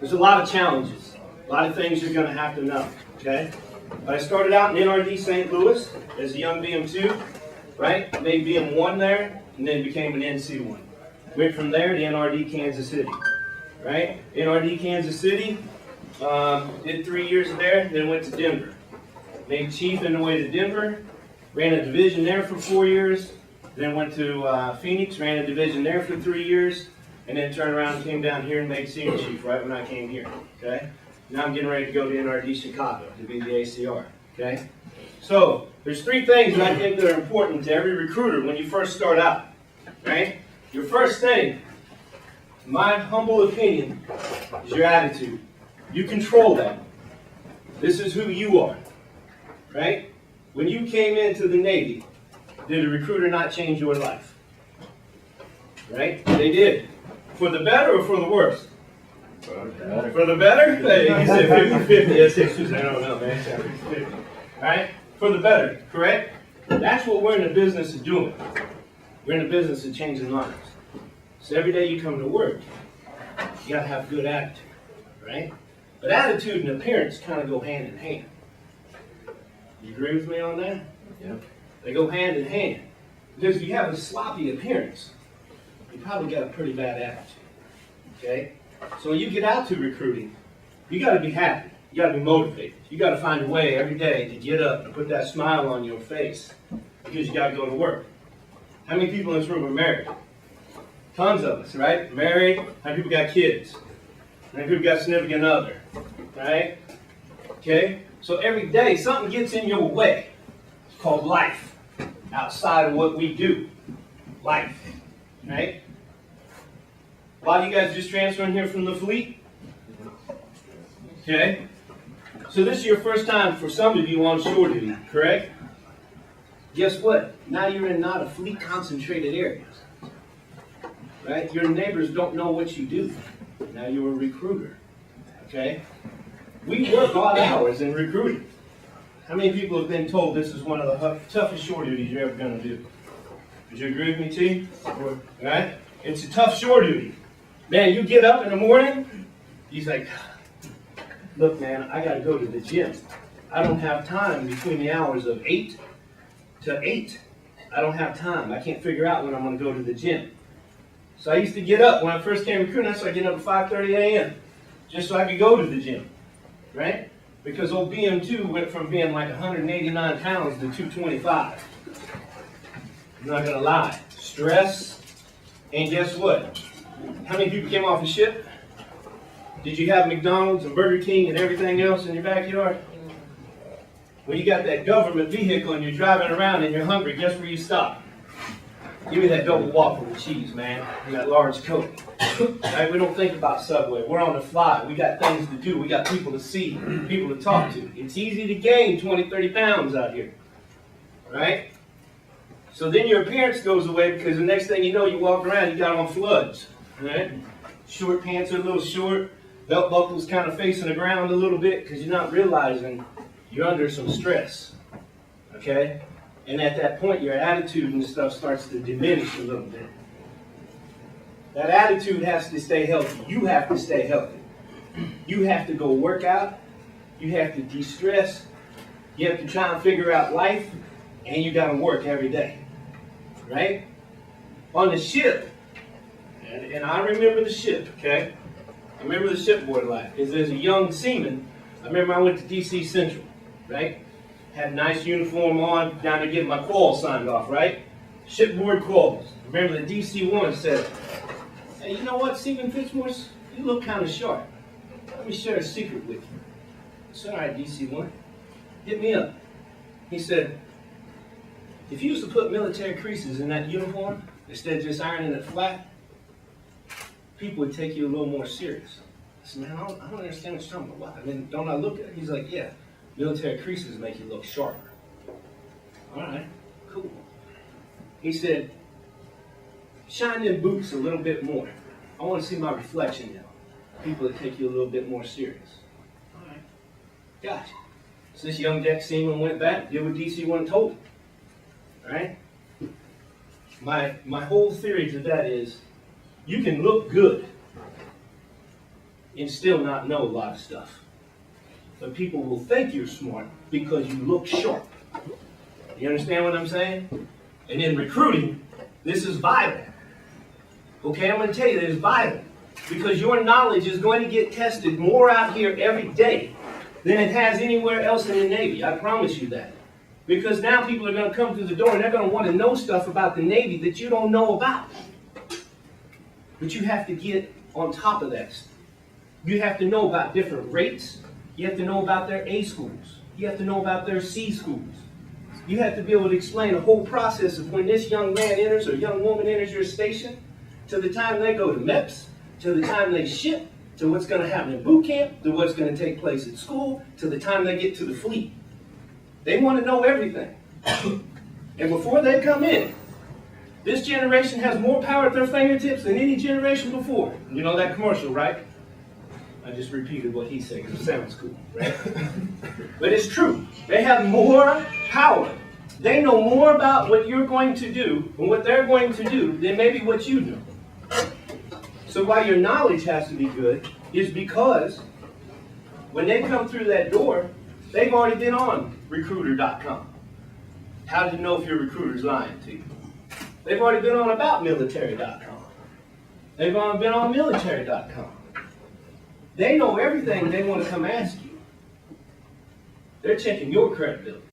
There's a lot of challenges, a lot of things you're going to have to know, okay? But I started out in NRD St. Louis as a young BM2, right? Made BM1 there, and then became an NC1. Went from there to NRD Kansas City, right? NRD Kansas City, did 3 years there, then went to Denver. Made chief on the way to Denver, ran a division there for 4 years, then went to Phoenix, ran a division there for 3 years, and then turned around and came down here and made senior chief right when I came here, okay? Now I'm getting ready to go to NRD Chicago to be the ACR, okay? So there's 3 things that I think that are important to every recruiter when you first start out, right? Your first thing, in my humble opinion, is your attitude. You control that. This is who you are, right? When you came into the Navy, did a recruiter not change your life? Right? They did. For the better or for the worse? For the better? Hey, you said 50-50. That's 60. I don't know, man. 50-50. All right? For the better, correct? That's what we're in the business of doing. We're in the business of changing lives. So every day you come to work, you got to have good attitude, right? But attitude and appearance kind of go hand in hand. You agree with me on that? Yeah. They go hand in hand. Because if you have a sloppy appearance, you probably got a pretty bad attitude, okay? So when you get out to recruiting, you got to be happy. You got to be motivated. You got to find a way every day to get up and put that smile on your face because you got to go to work. How many people in this room are married? Tons of us, right? Married. How many people got kids? How many people got a significant other? Right? Okay? So every day something gets in your way. It's called life. Outside of what we do. Life. Right? A lot of you guys just transferring here from the fleet? Okay? So this is your first time for some of you on shore duty, correct? Guess what? Now you're in not a fleet concentrated areas. Right? Your neighbors don't know what you do. Now you're a recruiter. Okay? We work odd hours in recruiting. How many people have been told this is one of the toughest shore duties you're ever going to do? Would you agree with me, T? Right? It's a tough shore duty. Man, you get up in the morning, he's like, look, man, I got to go to the gym. I don't have time between the hours of 8 to 8. I don't have time. I can't figure out when I'm going to go to the gym. So I used to get up when I first came recruiting. I started getting up at 5:30 a.m. just so I could go to the gym, right? Because old BM2 went from being like 189 pounds to 225. I'm not going to lie. Stress. And guess what? How many people came off the ship? Did you have McDonald's and Burger King and everything else in your backyard? When you got that government vehicle and you're driving around and you're hungry, guess where you stop? Give me that double Whopper with cheese, man, and that large Coke. Right? We don't think about Subway. We're on the fly. We got things to do. We got people to see, people to talk to. It's easy to gain 20, 30 pounds out here. Right? So then your appearance goes away because the next thing you know, you walk around, you got on floods. Right? Short pants are a little short. Belt buckle's kind of facing the ground a little bit because you're not realizing you're under some stress. Okay? And at that point, your attitude and stuff starts to diminish a little bit. That attitude has to stay healthy. You have to stay healthy. You have to go work out. You have to de-stress. You have to try and figure out life. And you got to work every day. Right? On the ship, and I remember the ship, okay? I remember the shipboard life. Because as a young seaman, I remember I went to DC Central, right? Had a nice uniform on, down to get my qual signed off, right? Shipboard quals. Remember the DC-1 said, hey, you know what, Seaman Fitzmorris? You look kind of sharp. Let me share a secret with you. I said, all right, DC-1, hit me up. He said, if you used to put military creases in that uniform, instead of just ironing it flat, people would take you a little more serious. I said, man, I don't understand what you're talking about. I mean, don't I look at it? He's like, yeah. Military creases make you look sharper. All right, cool. He said, shine them boots a little bit more. I want to see my reflection now. People that take you a little bit more serious. All right, gotcha. So this young deck seaman went back, did what DC-1 told him. All right? My whole theory to that is, you can look good and still not know a lot of stuff. But people will think you're smart because you look sharp. You understand what I'm saying? And in recruiting, this is vital. Okay, I'm going to tell you that it's vital because your knowledge is going to get tested more out here every day than it has anywhere else in the Navy. I promise you that. Because now people are going to come through the door and they're going to want to know stuff about the Navy that you don't know about. But you have to get on top of that stuff. You have to know about different rates. You have to know about their A schools. You have to know about their C schools. You have to be able to explain the whole process of when this young man enters or young woman enters your station, to the time they go to MEPS, to the time they ship, to what's going to happen in boot camp, to what's going to take place at school, to the time they get to the fleet. They want to know everything. And before they come in, this generation has more power at their fingertips than any generation before. You know that commercial, right? I just repeated what he said because it sounds cool, right? But it's true. They have more power. They know more about what you're going to do and what they're going to do than maybe what you know. So why your knowledge has to be good is because when they come through that door, they've already been on recruiter.com. How do you know if your recruiter's lying to you? They've already been on aboutmilitary.com. They've already been on military.com. They know everything they want to come ask you. They're checking your credibility.